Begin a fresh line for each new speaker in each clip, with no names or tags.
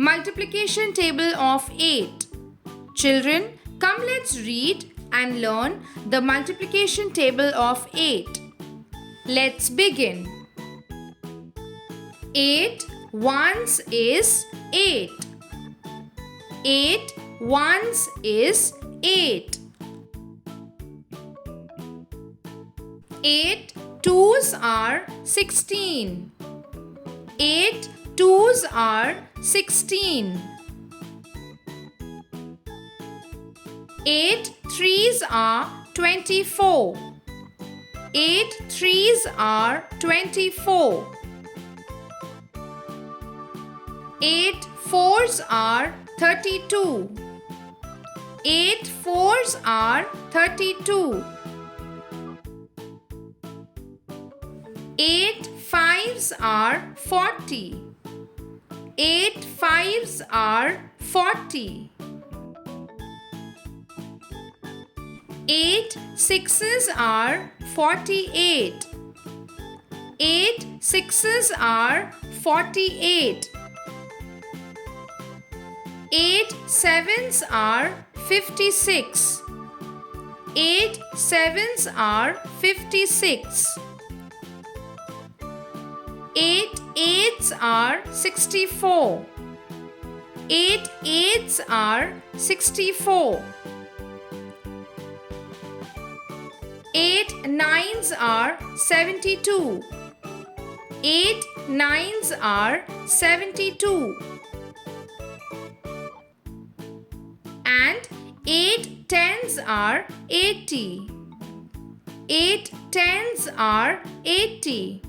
Multiplication table of 8. Children, come let's read and learn the multiplication table of 8. Let's begin. 8 ones is 8. 8 ones is 8. 8 twos are 16. 8 twos are 16. 8 threes are 24. 8 threes are 24. 8 fours are 32. 8 fours are 32. 8 fives are 40. 8 fives are 40. 8 sixes are 48. 8 sixes are 48. 8 sevens are 56. 8 sevens are 56. 8 eights are 64. 8 eights are 64. 8 nines are 72. 8 nines are 72. And 8 tens are 80. 8 tens are 80.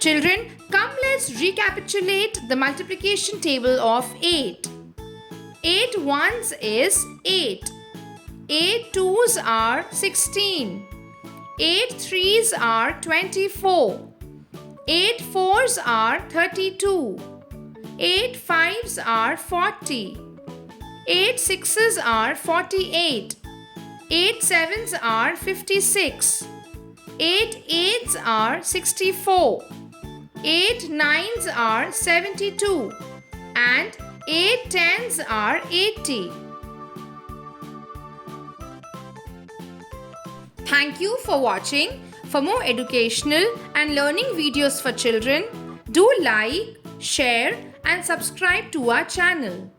Children, come let's recapitulate the multiplication table of 8. 8 ones is 8. 8 twos are 16. 8 threes are 24. 8 fours are 32. 8 fives are 40. 8 sixes are 48. 8 sevens are 56. 8 eights are 64. 8 nines are 72. And 8 tens are 80. Thank you for watching. For more educational and learning videos for children, do like, share and subscribe to our channel.